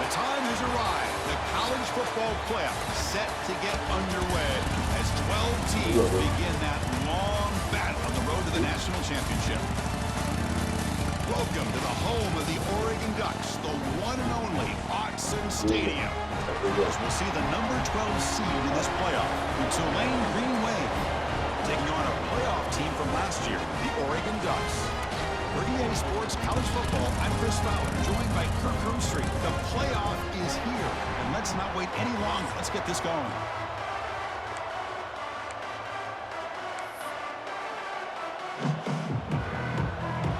The time has arrived. The college football playoff set to get underway as 12 teams begin that long battle on the road to the national championship. Welcome to the home of the Oregon Ducks, the one and only Autzen Stadium. As we'll see the number 12 seed in this playoff, the Tulane Green Wave, taking on a playoff team from last year, the Oregon Ducks. For EA Sports College Football, I'm Chris Fowler, joined by Kirk Herbstreit. The playoff is here, and let's not wait any longer. Let's get this going.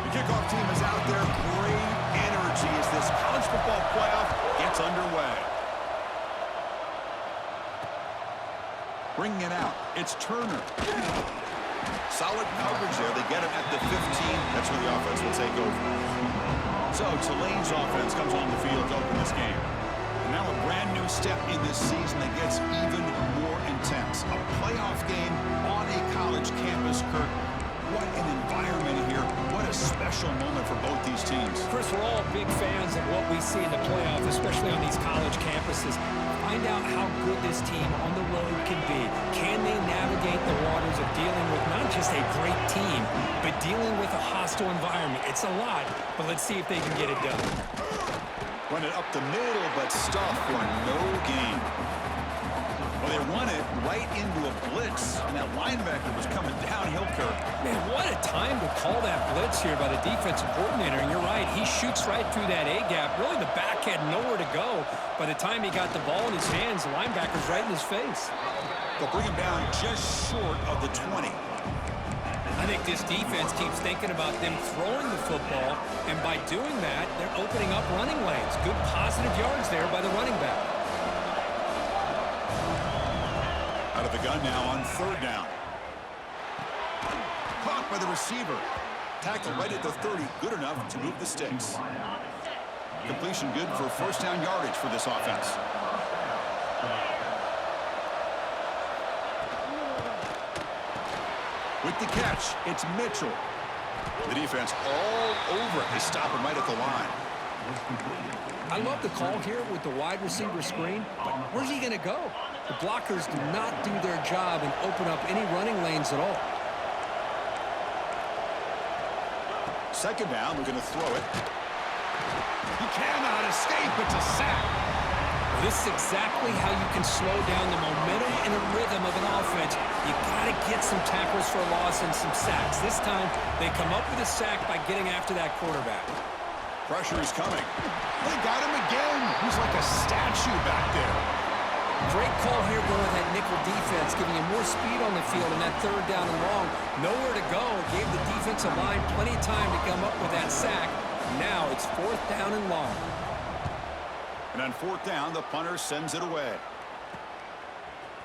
The kickoff team is out there. Great energy as this college football playoff gets underway. Bringing it out, it's Turner. Solid coverage there. They get him at the 15. That's where the offense will take over. So Tulane's offense comes on the field to open this game. And now a brand new step in this season that gets even more intense. A playoff game on a college campus, Kirk. What an environment here. What a special moment for both these teams. Chris, we're all big fans of what we see in the playoff, especially on these college campuses. Find out how good this team on the road can be. Can they navigate the waters of dealing with not just a great team, but dealing with a hostile environment? It's a lot, but let's see if they can get it done. Run it up the middle, but stuff for no gain. Well, they run it right into a blitz, and that linebacker was coming downhill, Kirk. Man, what a time to call that blitz here by the defensive coordinator. And you're right, he shoots right through that A-gap. Really, the back had nowhere to go. By the time he got the ball in his hands, the linebacker's right in his face. They'll bring him down just short of the 20. I think this defense keeps thinking about them throwing the football, and by doing that, they're opening up running lanes. Good positive yards there by the running back. Out of the gun now on third down. Caught by the receiver. Tackle right at the 30. Good enough to move the sticks. Completion good for first down yardage for this offense. With the catch, it's Mitchell. The defense all over it. They stop him right at the line. I love the call here with the wide receiver screen, but where's he going to go? The blockers do not do their job and open up any running lanes at all. Second down, we're going to throw it. He cannot escape. It's a sack. This is exactly how you can slow down the momentum and the rhythm of an offense. You got to get some tackles for a loss and some sacks. This time, they come up with a sack by getting after that quarterback. Pressure is coming. They got him again. He's like a statue back there. Great call here going with that nickel defense, giving him more speed on the field in that third down and long. Nowhere to go. It gave the defensive line plenty of time to come up with that sack. Now it's fourth down and long. And on fourth down, the punter sends it away.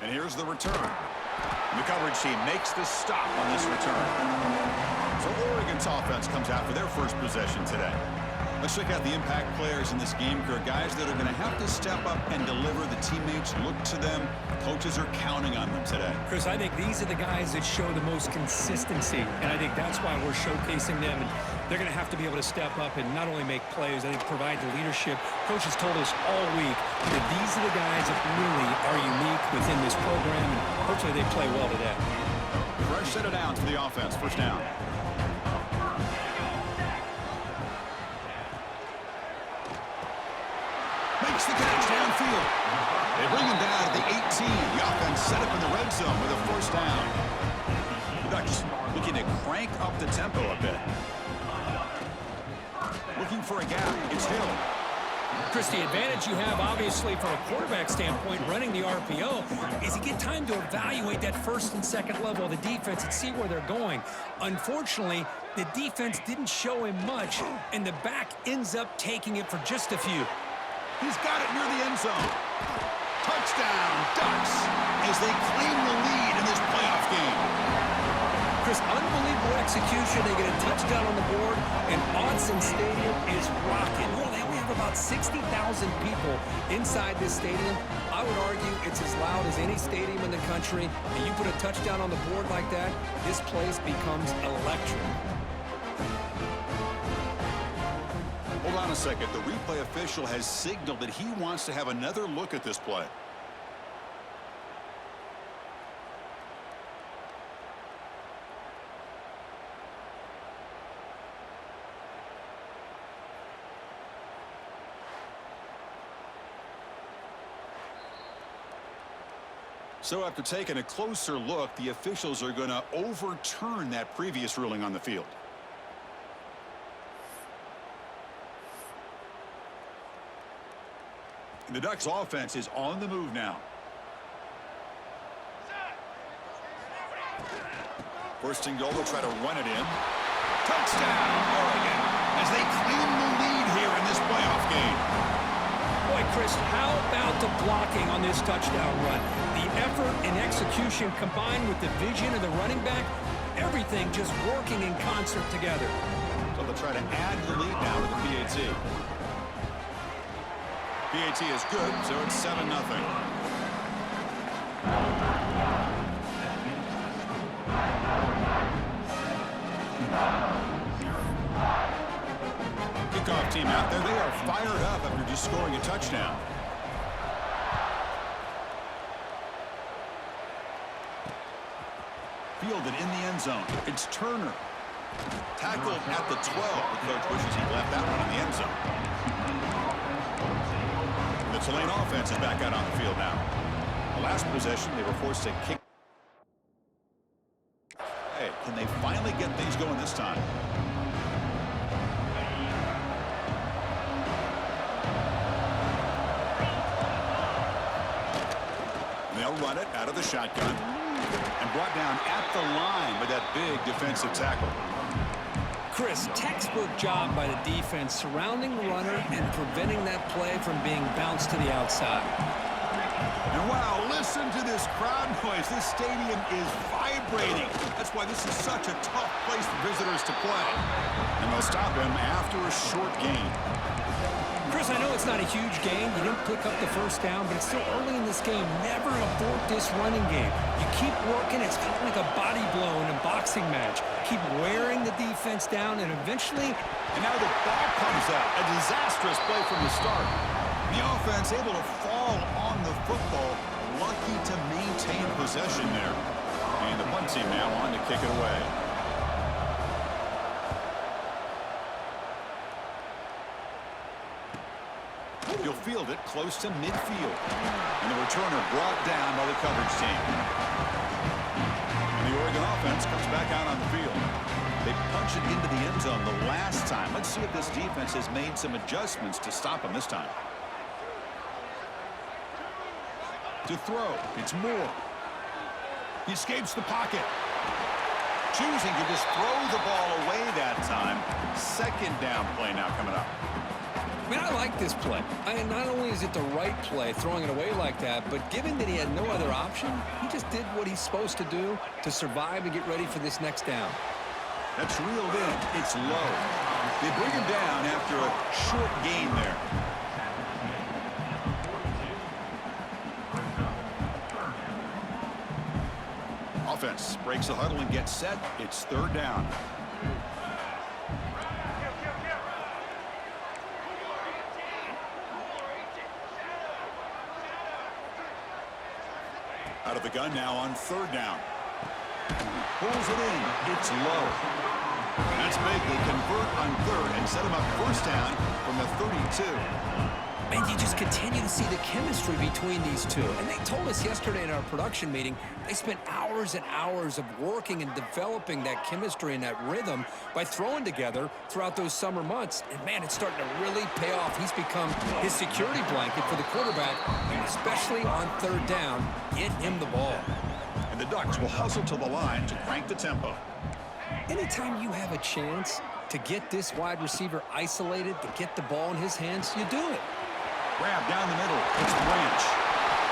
And here's the return. The coverage team makes the stop on this return. So Oregon's offense comes out for their first possession today. Let's check out the impact players in this game, guys that are going to have to step up and deliver. The teammates look to them. Coaches are counting on them today. Chris, I think these are the guys that show the most consistency, and I think that's why we're showcasing them. And they're going to have to be able to step up and not only make plays, I think provide the leadership. Coaches told us all week that these are the guys that really are unique within this program, and hopefully they play well today. Fresh set of downs for the offense. First down. Makes the catch downfield. They bring him down to the 18. The offense set up in the red zone with a first down. The Ducks looking to crank up the tempo a bit. Looking for a gap. It's Hill. Chris, the advantage you have, obviously, from a quarterback standpoint, running the RPO, is you get time to evaluate that first and second level of the defense and see where they're going. Unfortunately, the defense didn't show him much, and the back ends up taking it for just a few. He's got it near the end zone. Touchdown, Ducks, as they claim the lead in this playoff game. Chris, unbelievable execution. They get a touchdown on the board, and Autzen Stadium is rocking. Well, they only have about 60,000 people inside this stadium. I would argue it's as loud as any stadium in the country, and you put a touchdown on the board like that, this place becomes electric. Hold on a second. The replay official has signaled that he wants to have another look at this play. So after taking a closer look, the officials are going to overturn that previous ruling on the field. The Ducks offense is on the move now. First and goal, they'll try to run it in. Touchdown, Oregon, as they claim the lead here in this playoff game. Boy, Chris, how about the blocking on this touchdown run? The effort and execution combined with the vision of the running back, everything just working in concert together. So they'll try to add the lead now to the PAT. PAT is good, so it's 7-0. Kickoff team out there. They are fired up after just scoring a touchdown. Fielded in the end zone. It's Turner. Tackled at the 12. The coach wishes he left that one in the end zone. The Tulane offense is back out on the field now. The last possession, they were forced to kick. Hey, can they finally get things going this time? They'll run it out of the shotgun and brought down at the line with that big defensive tackle. Chris, textbook job by the defense surrounding the runner and preventing that play from being bounced to the outside. And wow, listen to this crowd noise. This stadium is vibrating. That's why this is such a tough place for visitors to play. And they'll stop him after a short gain. Chris, I know it's not a huge gain. You didn't pick up the first down, but it's still early in this game. Never abort this running game. You keep working. It's kind of like a body blow in a boxing match. Keep wearing the defense down, and eventually... And now the ball comes out. A disastrous play from the start. The offense able to fall on the football. Lucky to maintain possession there. And the punt team now on to kick it away. He'll field it close to midfield. And the returner brought down by the coverage team. And the Oregon offense comes back out on the field. They punch it into the end zone the last time. Let's see if this defense has made some adjustments to stop them this time. To throw, it's Moore. He escapes the pocket. Choosing to just throw the ball away that time. Second down play now coming up. I mean, I like this play. Not only is it the right play, throwing it away like that, but given that he had no other option, he just did what he's supposed to do to survive and get ready for this next down. That's reeled in. It's low. They bring him down after a short gain there. Offense breaks the huddle and gets set. It's third down. Out of the gun now on third down. Pulls it in. It's low. That's big. They convert on third and set him up first down from the 32. And you just continue to see the chemistry between these two. And they told us yesterday in our production meeting, they spent hours and hours of working and developing that chemistry and that rhythm by throwing together throughout those summer months. And, man, it's starting to really pay off. He's become his security blanket for the quarterback, and especially on third down, get him the ball. And the Ducks will hustle to the line to crank the tempo. Anytime you have a chance to get this wide receiver isolated, to get the ball in his hands, you do it. Grab down the middle. It's Branch.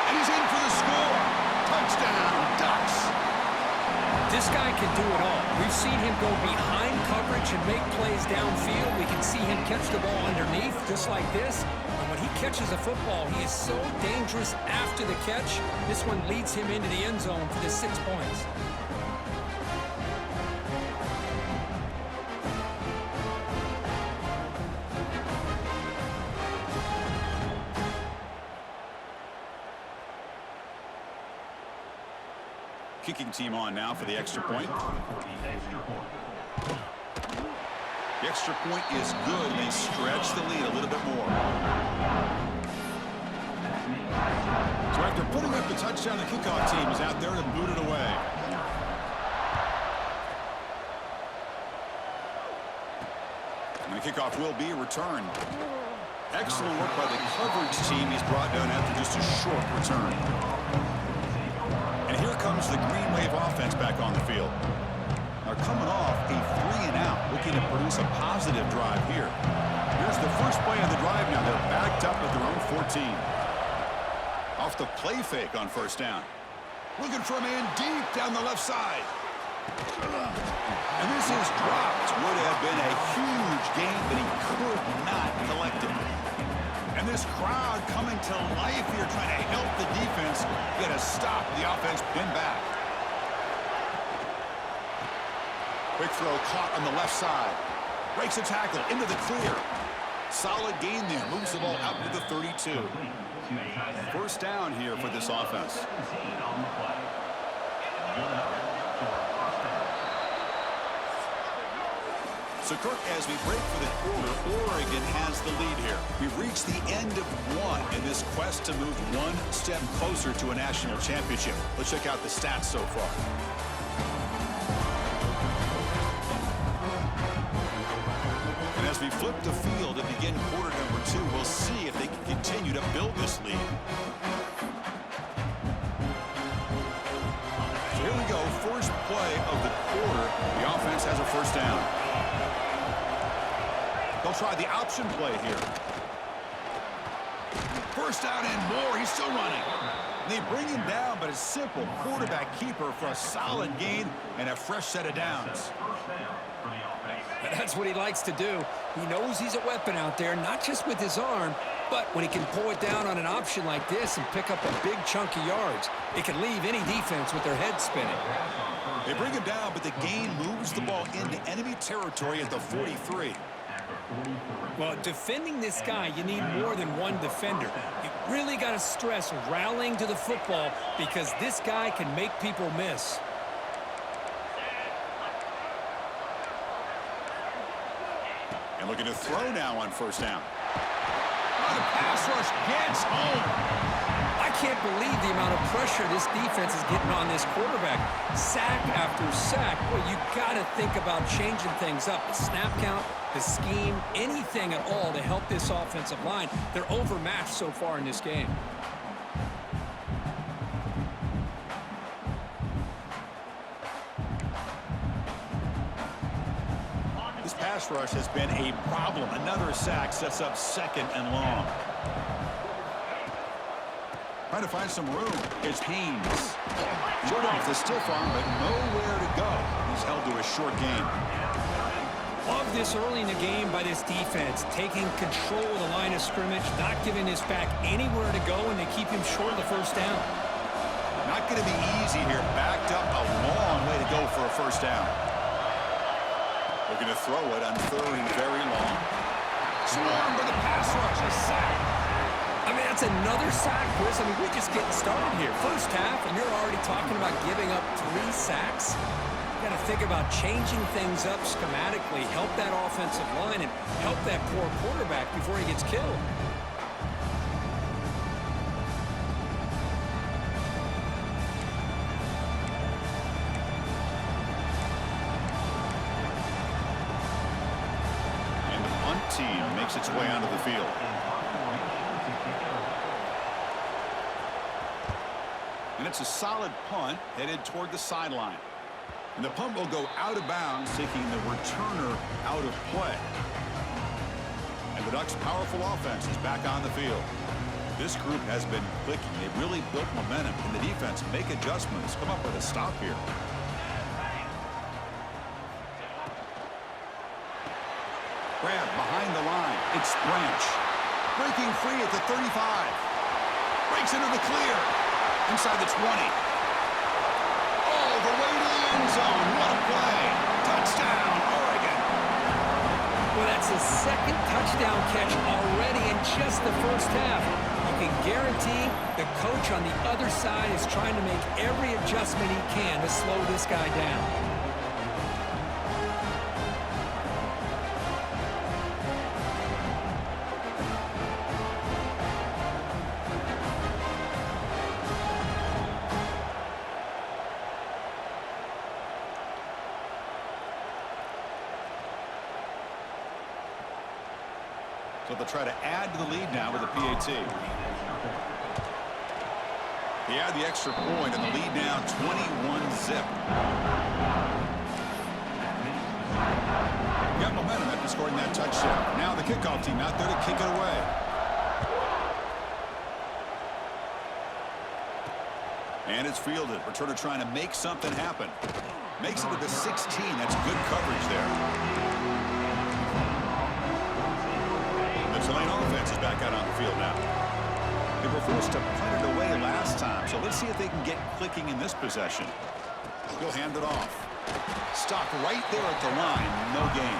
And he's in for the score. Touchdown, Ducks. This guy can do it all. We've seen him go behind coverage and make plays downfield. We can see him catch the ball underneath just like this. And when he catches a football, he is so dangerous after the catch. This one leads him into the end zone for the 6 points. kicking team on now for the extra point. The extra point is good. They stretch the lead a little bit more. So after putting up the touchdown, the kickoff team is out there to boot it away. And the kickoff will be returned. Excellent work by the coverage team. He's brought down after just a short return. And here comes the Green Wave offense back on the field. They're coming off a 3-and-out, looking to produce a positive drive here. Here's the first play of the drive now. They're backed up at their own 14. Off the play fake on first down. Looking for a man deep down the left side. And this is dropped. Would have been a huge gain, but he could not collect it. And this crowd coming to life here, trying to help the defense get a stop. The offense pinned back. Quick throw caught on the left side. Breaks a tackle into the clear. Solid gain there. Moves the ball out to the 32. First down here for this offense. So, Kirk, as we break for the quarter, Oregon has the lead here. We've reached the end of one in this quest to move one step closer to a national championship. Let's check out the stats so far. And as we flip the field and begin quarter number 2, we'll see if they can continue to build this lead. So here we go, first play of the quarter. The offense has a first down. They'll try the option play here. First down and more. He's still running. They bring him down, but a simple quarterback keeper for a solid gain and a fresh set of downs. That's what he likes to do. He knows he's a weapon out there, not just with his arm, but when he can pull it down on an option like this and pick up a big chunk of yards, it can leave any defense with their head spinning. They bring him down, but the gain moves the ball into enemy territory at the 43. Well, defending this guy, you need more than one defender. You really got to stress rallying to the football because this guy can make people miss. And looking to throw now on first down. Oh, the pass rush gets home. I can't believe the amount of pressure this defense is getting on this quarterback. Sack after sack. Well, you got to think about changing things up. The snap count, the scheme, anything at all to help this offensive line. They're overmatched so far in this game. This pass rush has been a problem. Another sack sets up second and long. Trying to find some room. It's Haynes. Short off the stiff arm, but nowhere to go. He's held to a short gain. Love this early in the game by this defense, taking control of the line of scrimmage, not giving this back anywhere to go, and they keep him short of the first down. Not going to be easy here. Backed up a long way to go for a first down. Looking to throw it on third and very long. Swarmed by the pass rush. A sack. I mean, that's another sack, Chris. I mean, we're just getting started here. First half, and you're already talking about giving up 3 sacks. You got to think about changing things up schematically, help that offensive line, and help that poor quarterback before he gets killed. And the punt team makes its way onto the field. And it's a solid punt headed toward the sideline. And the punt will go out of bounds, taking the returner out of play. And the Ducks' powerful offense is back on the field. This group has been clicking. They've really built momentum. And the defense make adjustments, come up with a stop here. Grab behind the line. It's Branch. Breaking free at the 35. Breaks into the clear. Inside the 20. All the way to the end zone. What a play. Touchdown, Oregon. Well, that's his second touchdown catch already in just the first half. You can guarantee the coach on the other side is trying to make every adjustment he can to slow this guy down. So they'll try to add to the lead now with a PAT. They add the extra point, and the lead now 21-zip. Got momentum after scoring that touchdown. Now the kickoff team out there to kick it away. And it's fielded. Returner trying to make something happen. Makes it to the 16. That's good coverage there. Tulane offense is back out on the field now. They were forced to punt it away last time, so let's see if they can get clicking in this possession. He'll hand it off. Stopped right there at the line. No gain.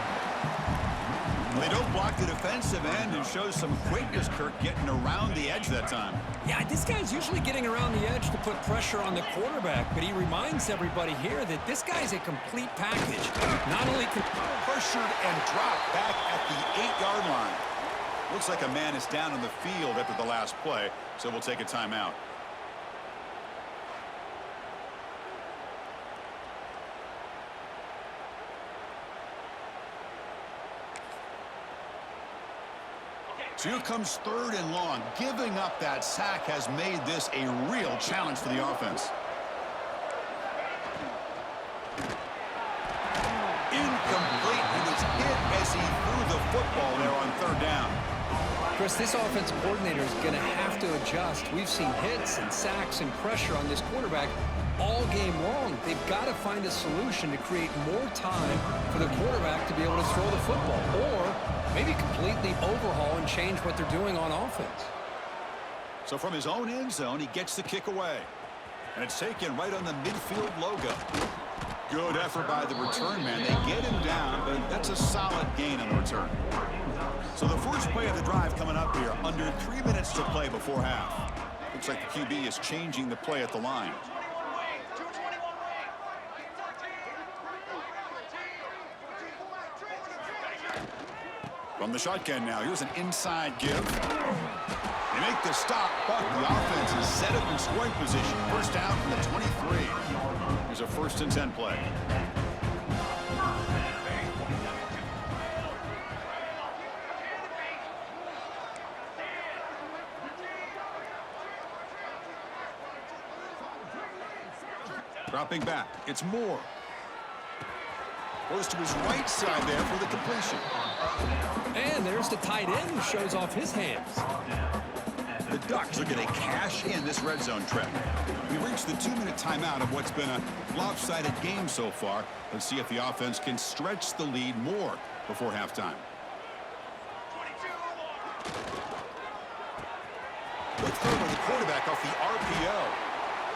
Well, they don't block the defensive end and shows some quickness, Kirk, getting around the edge that time. Yeah, this guy's usually getting around the edge to put pressure on the quarterback, but he reminds everybody here that this guy's a complete package. Not only pressured and dropped back at the 8-yard line. Looks like a man is down on the field after the last play, so we'll take a timeout. So here comes 3rd and long. Giving up that sack has made this a real challenge for the offense. Incomplete. He was hit as he threw the football there on 3rd down. Chris, this offensive coordinator is going to have to adjust. We've seen hits and sacks and pressure on this quarterback all game long. They've got to find a solution to create more time for the quarterback to be able to throw the football, or maybe completely overhaul and change what they're doing on offense. So from his own end zone, he gets the kick away. And it's taken right on the midfield logo. Good effort by the return man. They get him down, but that's a solid gain on the return. So the first play of the drive coming up here, under 3 minutes to play before half. Looks like the QB is changing the play at the line. From the shotgun now, here's an inside give. They make the stop, but the offense is set up in scoring position. First down from the 23. Here's a 1st and 10 play. Dropping back, it's Moore. Goes to his right side there for the completion. And there's the tight end who shows off his hands. The Ducks are going to cash in this red zone trip. We reached the 2-minute timeout of what's been a lopsided game so far. Let's see if the offense can stretch the lead more before halftime. Good throw by the quarterback off the RPO.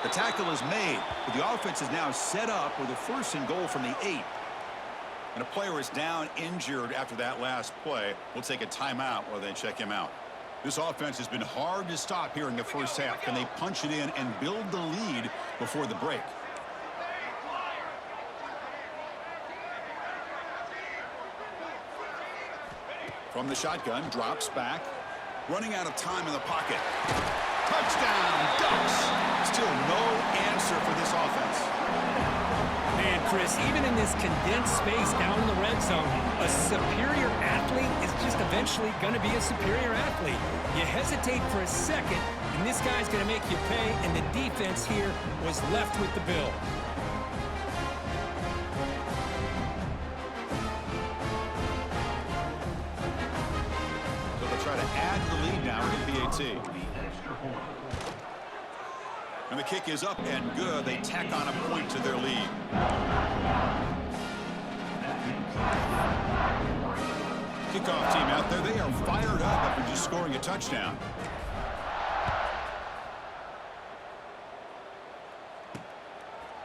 The tackle is made, but the offense is now set up with a 1st and goal from the 8. And a player is down injured after that last play. We'll take a timeout while they check him out. This offense has been hard to stop here in the first half. Can they punch it in and build the lead before the break? From the shotgun, drops back. Running out of time in the pocket. Touchdown, Ducks! Still no answer for this offense. Man, Chris, even in this condensed space down in the red zone, a superior athlete is just eventually going to be a superior athlete. You hesitate for a second, and this guy's going to make you pay, and the defense here was left with the bill. So they'll try to add to the lead now in PAT. And the kick is up and good. They tack on a point to their lead. Kickoff team out there. They are fired up after just scoring a touchdown.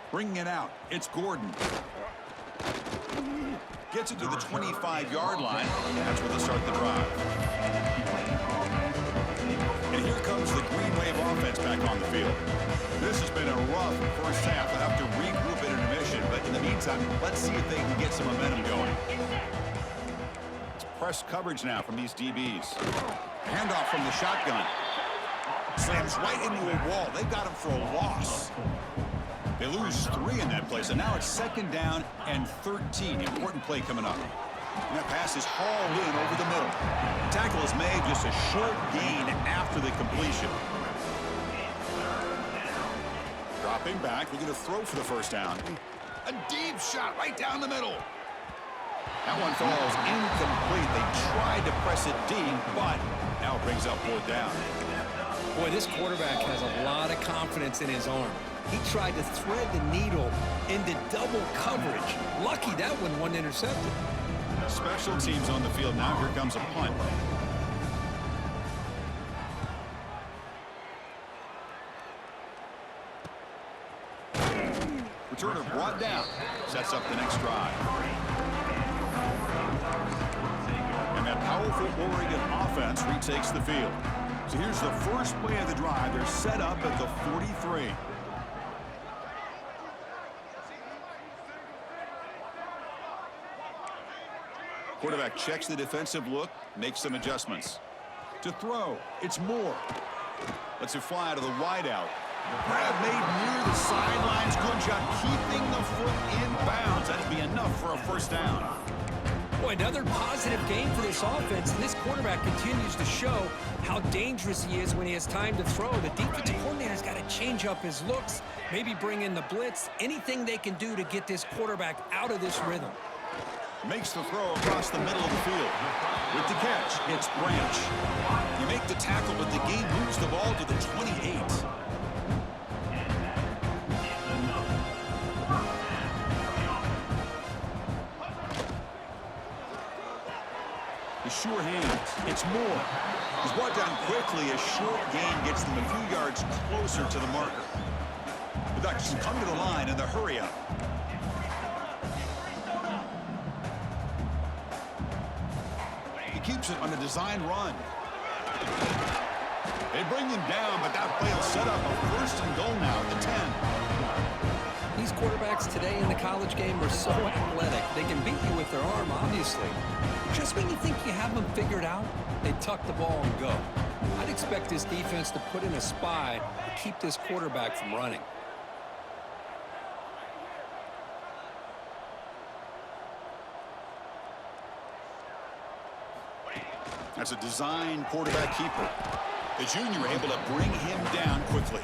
Bringing it out. It's Gordon. Gets it to the 25-yard line. That's where they start the drive. And here comes the offense back on the field. This has been a rough first half. They'll have to regroup at intermission, but in the meantime, let's see if they can get some momentum going. It's press coverage now from these DBs. Handoff from the shotgun. Slams right into a wall. They got him for a loss. They lose 3 in that play, so now it's 2nd down and 13. Important play coming up. And that pass is hauled in over the middle. The tackle is made, just a short gain after the completion. Dropping back, looking to throw for the first down. A deep shot right down the middle. That one falls incomplete. They tried to press it deep, but now it brings up 4th down. Boy, this quarterback has a lot of confidence in his arm. He tried to thread the needle into double coverage. Lucky that one wasn't intercepted. Special teams on the field now. Here comes a punt. Returner brought down. Sets up the next drive. And that powerful Oregon offense retakes the field. So here's the first play of the drive. They're set up at the 43. Quarterback checks the defensive look, makes some adjustments. To throw, it's Moore. Lets it fly to the wideout. Grab made near the sidelines. Good job keeping the foot in bounds. That'd be enough for a first down. Boy, another positive game for this offense, and this quarterback continues to show how dangerous he is when he has time to throw. The defensive coordinator's got to change up his looks, maybe bring in the blitz, anything they can do to get this quarterback out of this rhythm. Makes the throw across the middle of the field. With the catch, it's Branch. You make the tackle, but the game moves the ball to the 28. The sure hands. It's Moore. He's brought down quickly. A short gain gets them a few yards closer to the marker. The Ducks come to the line in the hurry-up. Keeps it on a design run. They bring him down, but that play will set up a 1st and goal now at the 10. These quarterbacks today in the college game are so athletic. They can beat you with their arm, obviously. Just when you think you have them figured out, they tuck the ball and go. I'd expect this defense to put in a spy to keep this quarterback from running. That's a design quarterback keeper. The junior able to bring him down quickly.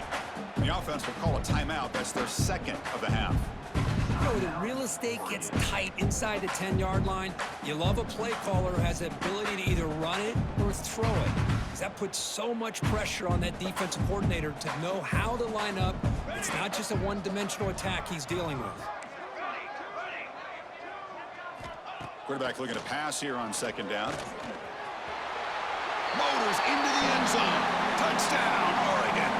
The offense will call a timeout. That's their 2nd of the half. You know, the real estate gets tight inside the 10-yard line. You love a play caller who has the ability to either run it or throw it, because that puts so much pressure on that defensive coordinator to know how to line up. It's not just a one-dimensional attack he's dealing with. Quarterback looking to pass here on 2nd down. Motors into the end zone. Touchdown, Oregon.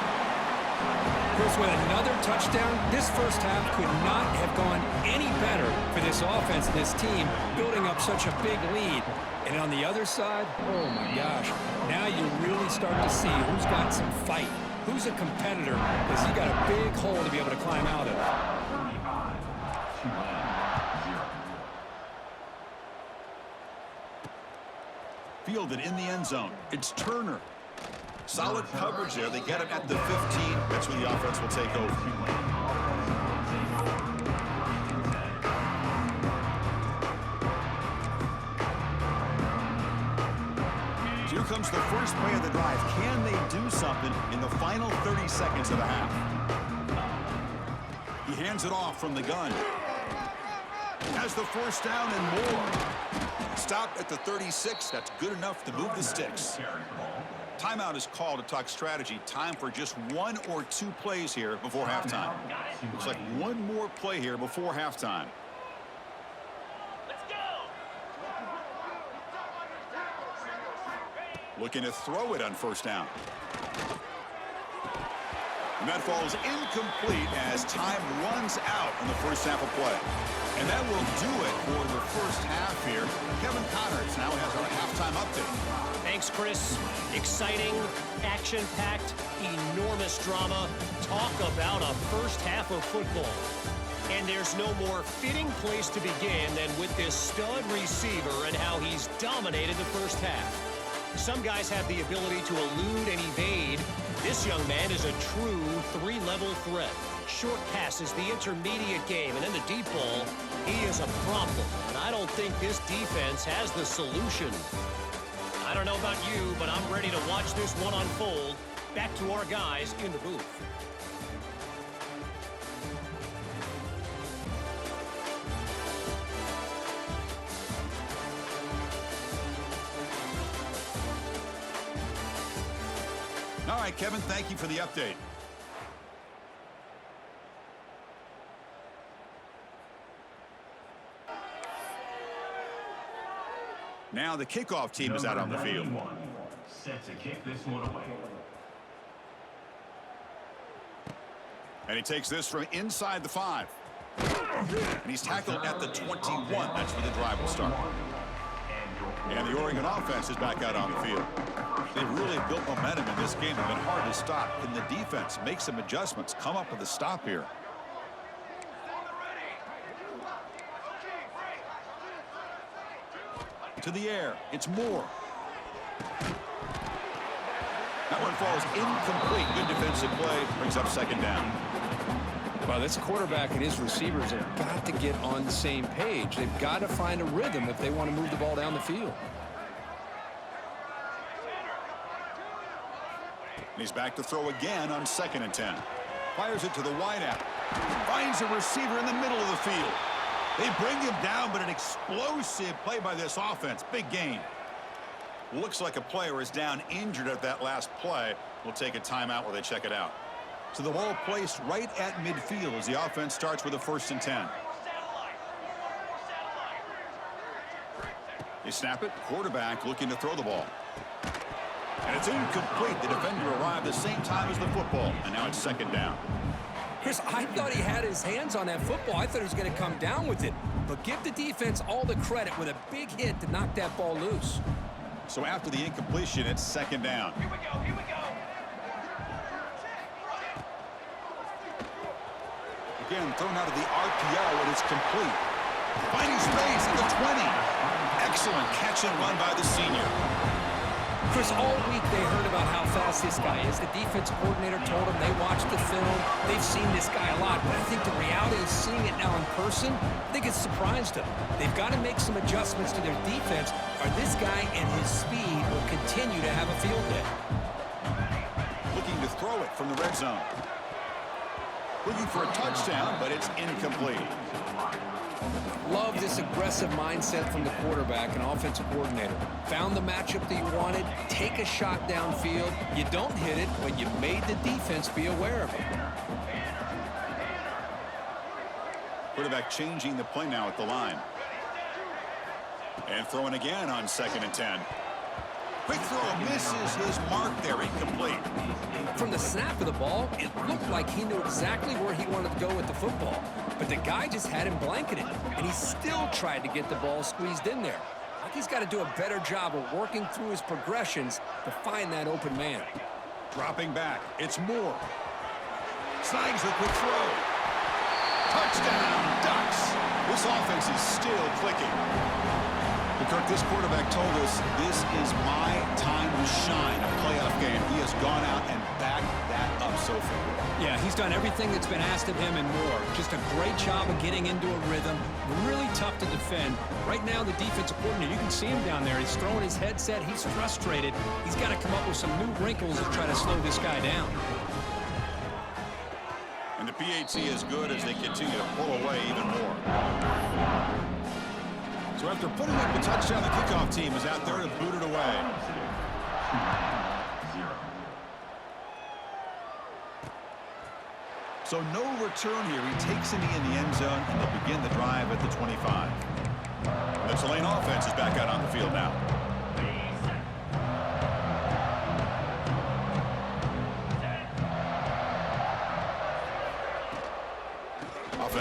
Chris, with another touchdown, this first half could not have gone any better for this offense and this team, building up such a big lead. And on the other side, oh my gosh, now you really start to see who's got some fight, who's a competitor, because you got a big hole to be able to climb out of. Fielded in the end zone. It's Turner. Solid coverage there. They get him at the 15. That's where the offense will take over. So here comes the first play of the drive. Can they do something in the final 30 seconds of the half? He hands it off from the gun. Has the first down and more. Stop at the 36. That's good enough to move the sticks. Timeout is called to talk strategy. Time for just 1 or 2 plays here before halftime. Looks like one more play here before halftime. Let's go. Looking to throw it on first down. And that falls incomplete as time runs out in the first half of play. And that will do it for the first half here. Kevin Connors now has our halftime update. Thanks, Chris. Exciting, action-packed, enormous drama. Talk about a first half of football. And there's no more fitting place to begin than with this stud receiver and how he's dominated the first half. Some guys have the ability to elude and evade. This young man is a true three-level threat. Short passes, the intermediate game, and then the deep ball, he is a problem. And I don't think this defense has the solution. I don't know about you, but I'm ready to watch this one unfold. Back to our guys in the booth. All right, Kevin, thank you for the update. Now the kickoff team is out on the field. Set to kick this one away. And he takes this from inside the 5. And he's tackled at the 21. That's where the drive will start. And the Oregon offense is back out on the field. They've really built momentum in this game. They've been hard to stop. Can the defense make some adjustments, come up with a stop here? To the air. It's Moore. That one falls incomplete. Good defensive play. Brings up second down. Well, this quarterback and his receivers have got to get on the same page. They've got to find a rhythm if they want to move the ball down the field. And he's back to throw again on 2nd and 10. Fires it to the wideout. Finds a receiver in the middle of the field. They bring him down, but an explosive play by this offense. Big gain. Looks like a player is down injured at that last play. We'll take a timeout while they check it out. So the ball placed right at midfield as the offense starts with a 1st and 10. They snap it. Quarterback looking to throw the ball. And it's incomplete. The defender arrived the same time as the football. And now it's 2nd down. Chris, I thought he had his hands on that football. I thought he was going to come down with it. But give the defense all the credit with a big hit to knock that ball loose. So after the incompletion, it's 2nd down. Here we go, here we go. Again, thrown out of the RPO, and it's complete. Finding space at the 20. Excellent catch and run by the senior. Chris, all week they heard about how fast this guy is. The defense coordinator told them they watched the film. They've seen this guy a lot, but I think the reality of seeing it now in person, I think it's surprised them. They've got to make some adjustments to their defense, or this guy and his speed will continue to have a field day. Looking to throw it from the red zone. Looking for a touchdown, but it's incomplete. Love this aggressive mindset from the quarterback and offensive coordinator. Found the matchup that you wanted, take a shot downfield. You don't hit it, but you made the defense be aware of it. Quarterback changing the play now at the line. And throwing again on 2nd and 10. Quick throw misses his mark there, incomplete. From the snap of the ball, it looked like he knew exactly where he wanted to go with the football. But the guy just had him blanketed, and he still tried to get the ball squeezed in there. I think he's got to do a better job of working through his progressions to find that open man. Dropping back, it's Moore. Snags the quick throw. Touchdown, Ducks. This offense is still clicking. But Kirk, this quarterback told us this is my time to shine, a playoff game. He has gone out and backed that up so far. Yeah, he's done everything that's been asked of him and more. Just a great job of getting into a rhythm. Really tough to defend. Right now, the defensive coordinator, you can see him down there. He's throwing his headset. He's frustrated. He's got to come up with some new wrinkles to try to slow this guy down. And the PAT is good as they continue to pull away even more. So after putting up the touchdown, the kickoff team is out there to boot it away. So no return here. He takes it in the end zone, and they'll begin the drive at the 25. The Tulane offense is back out on the field now.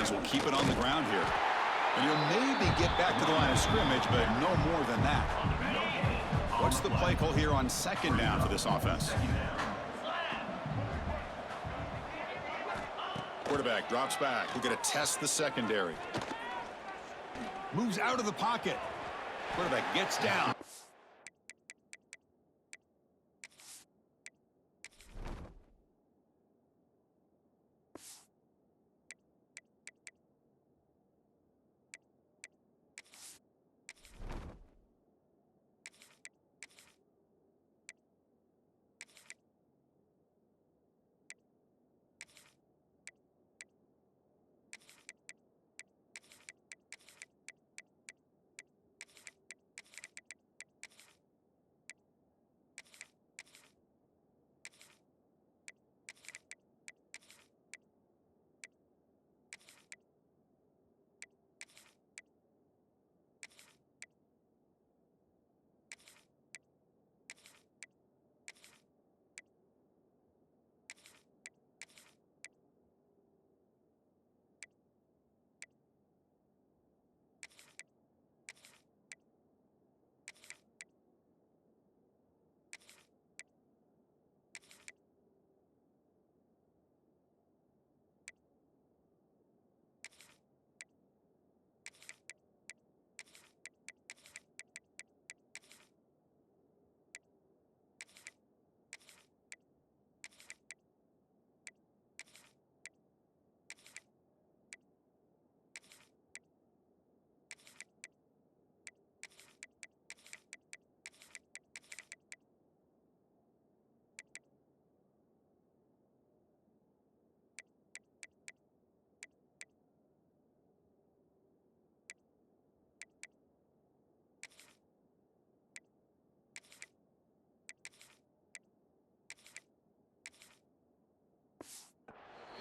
offense will keep it on the ground here. And he'll maybe get back to the line of scrimmage, but no more than that. What's the play call here on second down for this offense? Quarterback drops back. We're going to test the secondary. Moves out of the pocket. Quarterback gets down.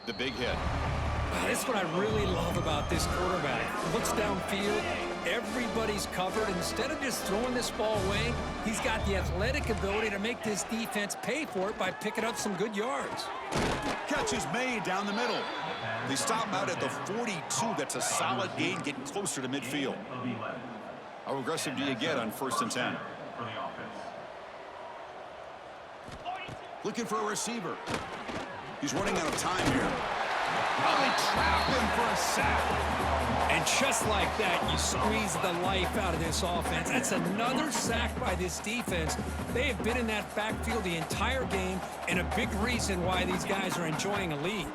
The big hit. This is what I really love about this quarterback. Looks downfield, everybody's covered. Instead of just throwing this ball away, he's got the athletic ability to make this defense pay for it by picking up some good yards. Catch is made down the middle. They stop him out at the 42. That's a solid gain, getting closer to midfield. How aggressive do you get on 1st and 10? Looking for a receiver. He's running out of time here. Oh, they trap him for a sack. And just like that, you squeeze the life out of this offense. That's another sack by this defense. They have been in that backfield the entire game, and a big reason why these guys are enjoying a lead.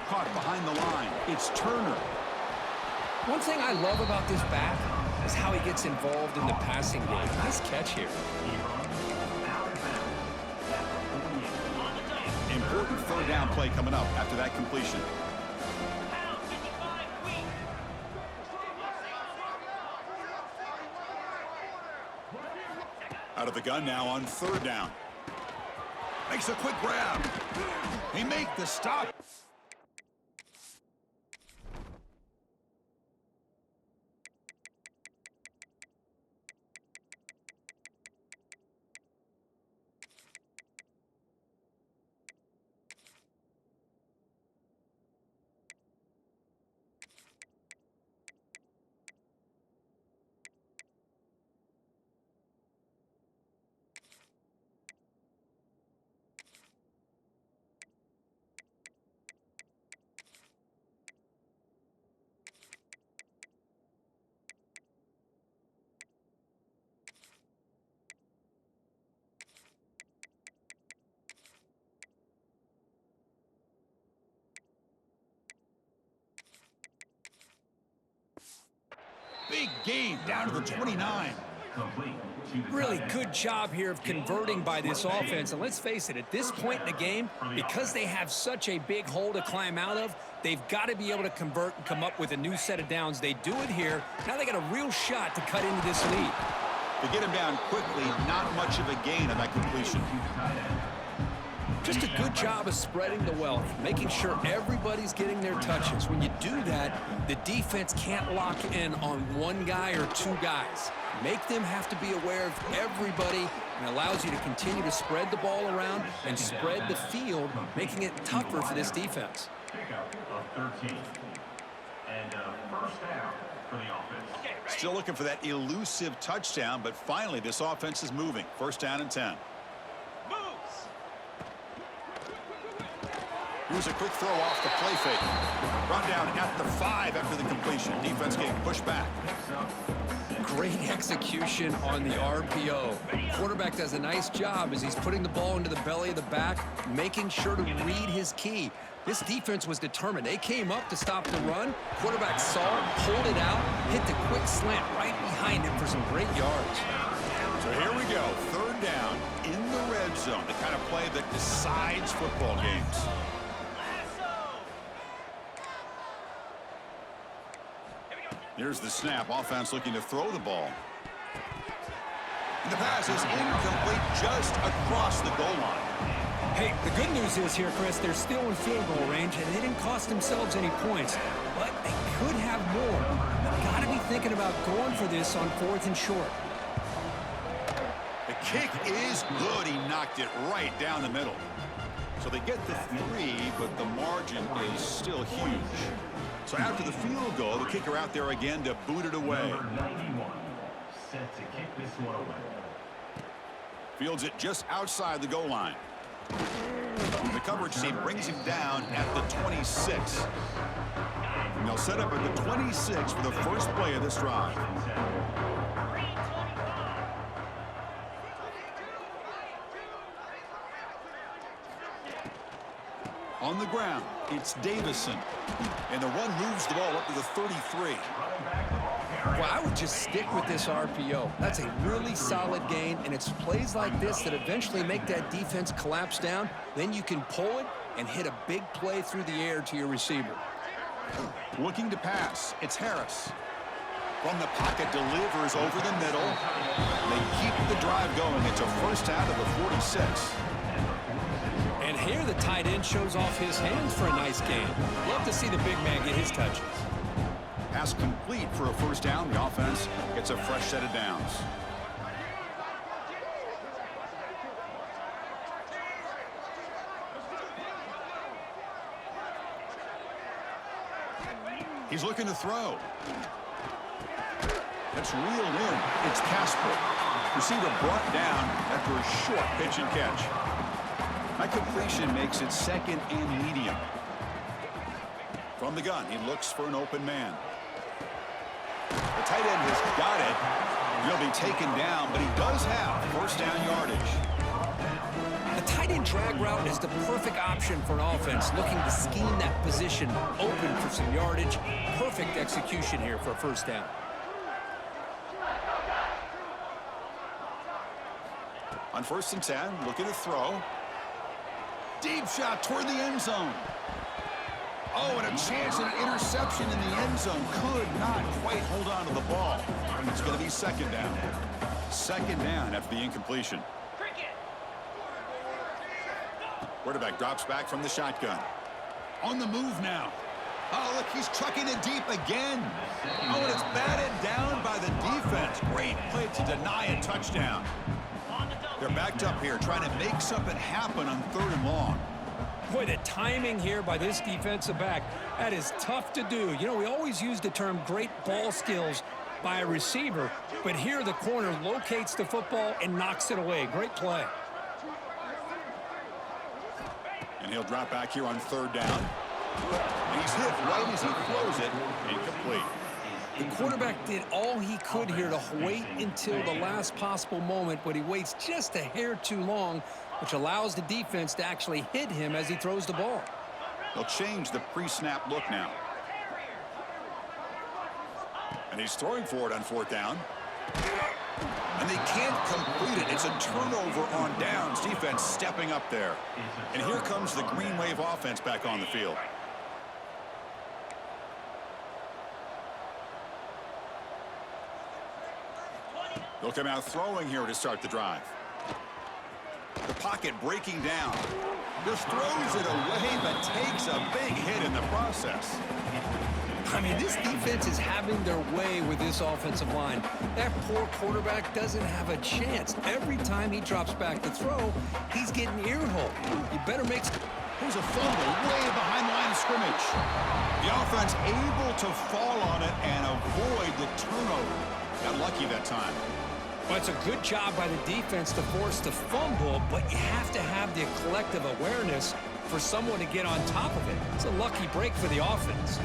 Caught behind the line. It's Turner. One thing I love about this back is how he gets involved in the passing game. Nice catch here. Important 3rd down play coming up after that completion. Out of the gun now on 3rd down. Makes a quick grab. He make the stop. Big gain down to the 29. Really good job here of converting by this offense. And let's face it, at this point in the game, because they have such a big hole to climb out of, they've got to be able to convert and come up with a new set of downs. They do it here. Now they got a real shot to cut into this lead. They get him down quickly, not much of a gain on that completion. Just a good job of spreading the wealth, making sure everybody's getting their touches. When you do that, the defense can't lock in on one guy or two guys. Make them have to be aware of everybody, and allows you to continue to spread the ball around and spread the field, making it tougher for this defense. Pickup of 13. And first down for the offense. Still looking for that elusive touchdown, but finally this offense is moving. First down and 10. Here's a quick throw off the play fake. Run down at the 5 after the completion. Defense getting pushed back. Great execution on the RPO. Quarterback does a nice job as he's putting the ball into the belly of the back, making sure to read his key. This defense was determined. They came up to stop the run. Quarterback saw it, pulled it out, hit the quick slant right behind him for some great yards. So here we go. Third down in the red zone. The kind of play that decides football games. Here's the snap. Offense looking to throw the ball. And the pass is incomplete just across the goal line. Hey, the good news is here, Chris, they're still in field goal range, and they didn't cost themselves any points. But they could have more. They've got to be thinking about going for this on 4th and short. The kick is good. He knocked it right down the middle. So they get the 3, but the margin is still huge. So after the field goal, the kicker out there again to boot it away. Number 91 set to kick this one away. Fields it just outside the goal line. The coverage team brings him down at the 26. And they'll set up at the 26 for the first play of this drive. On the ground, it's Davison. And the run moves the ball up to the 33. Well, I would just stick with this RPO. That's a really solid gain, and it's plays like this that eventually make that defense collapse down. Then you can pull it and hit a big play through the air to your receiver. Looking to pass, it's Harris. From the pocket, delivers over the middle. They keep the drive going. It's a first out of the 46. And here the tight end shows off his hands for a nice gain. Love to see the big man get his touches. Pass complete for a first down. The offense gets a fresh set of downs. He's looking to throw. That's reeled in. It's Casper. Receiver brought down after a short pitch and catch. That completion makes it second and medium. From the gun, he looks for an open man. The tight end has got it. He'll be taken down, but he does have first down yardage. The tight end drag route is the perfect option for an offense looking to scheme that position open for some yardage. Perfect execution here for a first down. On 1st and 10, looking to throw. Deep shot toward the end zone. Oh, and a chance at an interception in the end zone. Could not quite hold on to the ball. It's going to be second down. Second down after the incompletion. Quarterback drops back from the shotgun. On the move now. Oh, look, he's trucking it deep again. Oh, and it's batted down by the defense. Great play to deny a touchdown. They're backed up here trying to make something happen on 3rd and long. Boy, the timing here by this defensive back, that is tough to do. You know, we always use the term great ball skills by a receiver, but here the corner locates the football and knocks it away. Great play. And he'll drop back here on 3rd down. And he's hit right as he throws it. Incomplete. The quarterback did all he could here to wait until the last possible moment, but he waits just a hair too long, which allows the defense to actually hit him as he throws the ball. They'll change the pre-snap look now. And he's throwing for it on 4th down. And they can't complete it. It's a turnover on downs. Defense stepping up there. And here comes the Green Wave offense back on the field. They'll come out throwing here to start the drive. The pocket breaking down. Just throws it away, but takes a big hit in the process. I mean, this defense is having their way with this offensive line. That poor quarterback doesn't have a chance. Every time he drops back to throw, he's getting ear-hole. You better make... Here's a fumble way behind the line of scrimmage. The offense able to fall on it and avoid the turnover. Got lucky that time. Well, it's a good job by the defense to force the fumble, but you have to have the collective awareness for someone to get on top of it. It's a lucky break for the offense.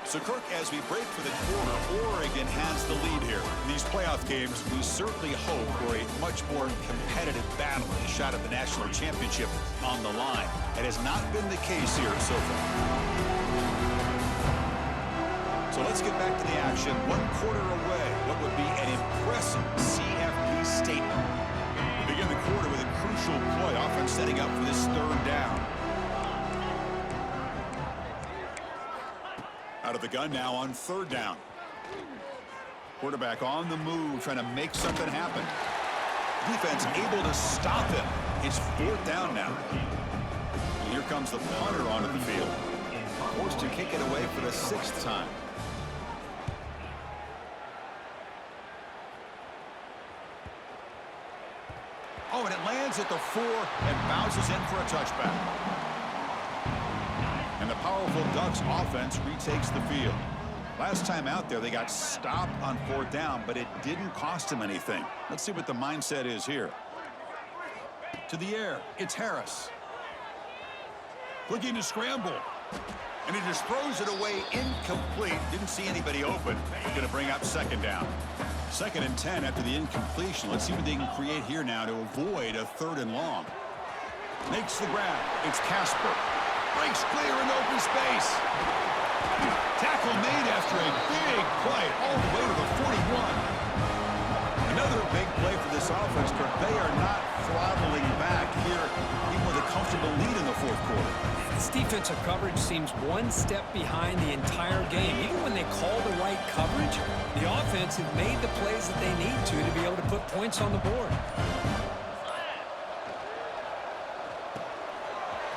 So, Kirk, as we break for the quarter, Oregon has the lead here. In these playoff games, we certainly hope for a much more competitive battle, a shot at the national championship on the line. It has not been the case here so far. So let's get back to the action. 1 quarter away. What would be an impressive CFP statement. We begin the quarter with a crucial play. Offense setting up for this 3rd down. Out of the gun now on 3rd down. Quarterback on the move, trying to make something happen. Defense able to stop him. It's 4th down now. And here comes the punter onto the field. Forced to kick it away for the 6th time. Oh, and it lands at the 4 and bounces in for a touchback. And the powerful Ducks offense retakes the field. Last time out there, they got stopped on 4th down, but it didn't cost them anything. Let's see what the mindset is here. To the air, it's Harris. Looking to scramble. And he just throws it away incomplete. Didn't see anybody open. Going to bring up 2nd down. 2nd and 10 after the incompletion. Let's see what they can create here now to avoid a 3rd and long. Makes the grab. It's Casper. Breaks clear in open space. Tackle made after a big play all the way to the 41. Another big play for this offense, but they are not throttling back here, even with a comfortable lead in the 4th quarter. This defensive coverage seems 1 step behind the entire game. Even when they call the right coverage, the offense have made the plays that they need to be able to put points on the board.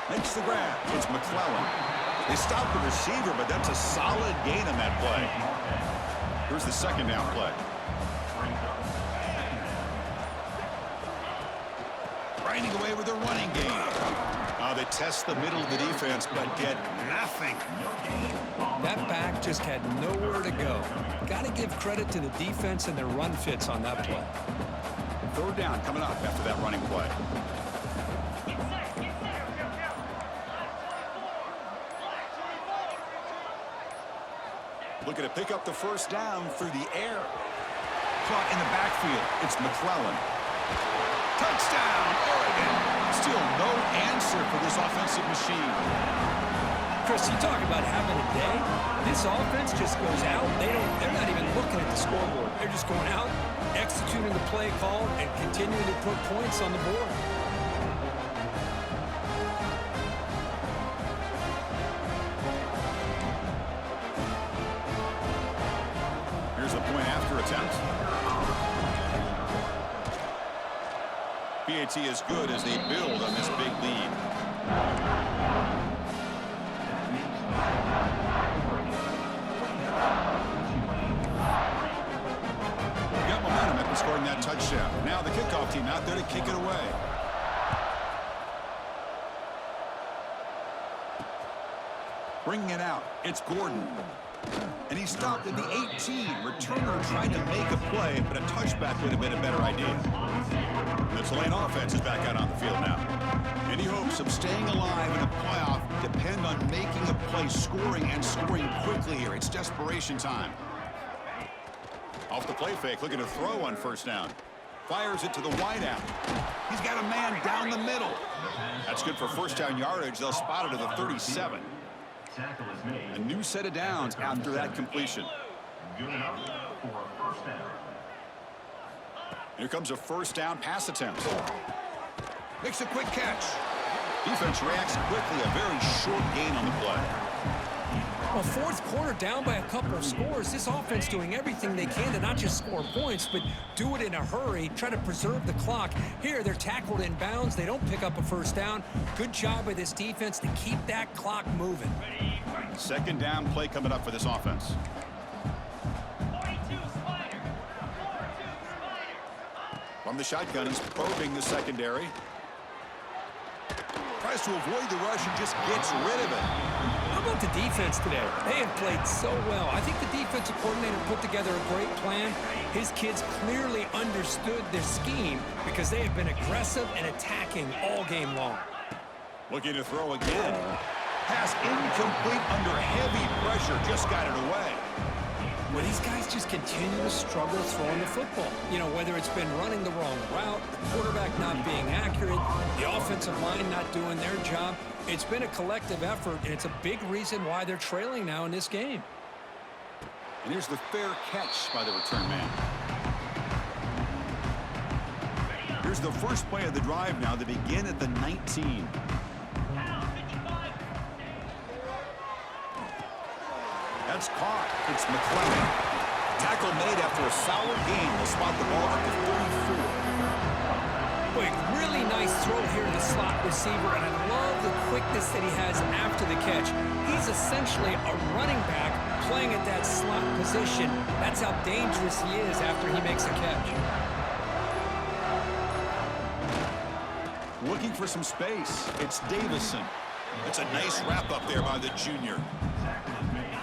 Makes the grab. It's McClellan. They stopped the receiver, but that's a solid gain on that play. Here's the 2nd down play. Grinding away with a running game. They test the middle of the defense, but get nothing. That back just had nowhere to go. Got to give credit to the defense and their run fits on that play. 3rd down coming up after that running play. Looking to pick up the 1st down through the air. Caught in the backfield. It's McClellan. Touchdown, Oregon. Still no answer for this offensive machine. Chris, you talk about having a day. This offense just goes out. They're not even looking at the scoreboard. They're just going out, executing the play call, and continuing to put points on the board. Attempt. PAT is good as they build on this big lead. We got momentum after scoring that touchdown. Now the kickoff team out there to kick it away. Bringing it out, it's Gordon. And he stopped at the 18. Returner tried to make a play, but a touchback would have been a better idea. The Tulane offense is back out on the field now. Any hopes of staying alive in a playoff depend on making a play, scoring, and scoring quickly here. It's desperation time. Off the play fake, looking to throw on 1st down. Fires it to the wideout. He's got a man down the middle. That's good for 1st down yardage. They'll spot it at the 37. A new set of downs after that completion. Here comes a 1st down pass attempt. Makes a quick catch. Defense reacts quickly. A very short gain on the play. Well, fourth quarter down by a couple of scores. This offense doing everything they can to not just score points, but do it in a hurry, try to preserve the clock. Here, they're tackled in bounds. They don't pick up a first down. Good job by this defense to keep that clock moving. Second down play coming up for this offense. From the shotgun, he's probing the secondary. Tries to avoid the rush and just gets rid of it. How about the defense today? They have played so well. I think the defensive coordinator put together a great plan. His kids clearly understood their scheme because they have been aggressive and attacking all game long. Looking to throw again. Pass incomplete under heavy pressure. Just got it away. Well, these guys just continue to struggle throwing the football. You know, whether it's been running the wrong route, the quarterback not being accurate, the offensive line not doing their job. It's been a collective effort, and it's a big reason why they're trailing now in this game. And here's the fair catch by the return man. Here's the first play of the drive now. They begin at the 19. That's caught. It's McClellan. Tackle made after a solid gain. Will spot the ball at the 44. Boy, really nice throw here to the slot receiver, and I love the quickness that he has after the catch. He's essentially a running back playing at that slot position. That's how dangerous he is after he makes a catch. Looking for some space. It's Davison. It's a nice wrap up there by the junior.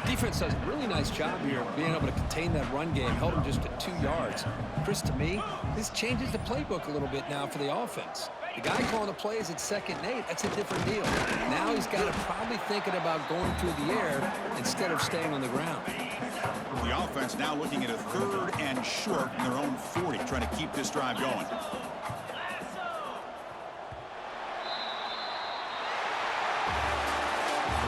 Defense does a really nice job here of being able to contain that run game. Held him just at 2 yards. Chris, to me, this changes the playbook a little bit now for the offense. The guy calling the plays at 2nd and 8, that's a different deal. Now he's got to probably thinking about going through the air instead of staying on the ground. The offense now looking at a 3rd and short in their own 40, trying to keep this drive going.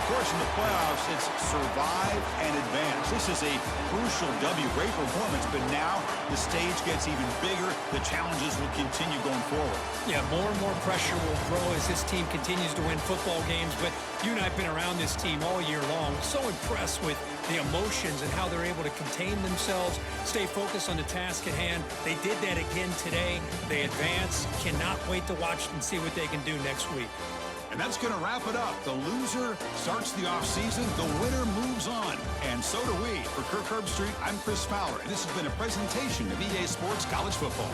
Of course, in the playoffs, it's survive and advance. This is a crucial W. Great performance, but now the stage gets even bigger. The challenges will continue going forward. Yeah, more and more pressure will grow as this team continues to win football games, but you and I have been around this team all year long. So impressed with the emotions and how they're able to contain themselves, stay focused on the task at hand. They did that again today. They advance. Cannot wait to watch and see what they can do next week. And that's going to wrap it up. The loser starts the offseason. The winner moves on. And so do we. For Kirk Herbstreit, I'm Chris Fowler. And this has been a presentation of EA Sports College Football.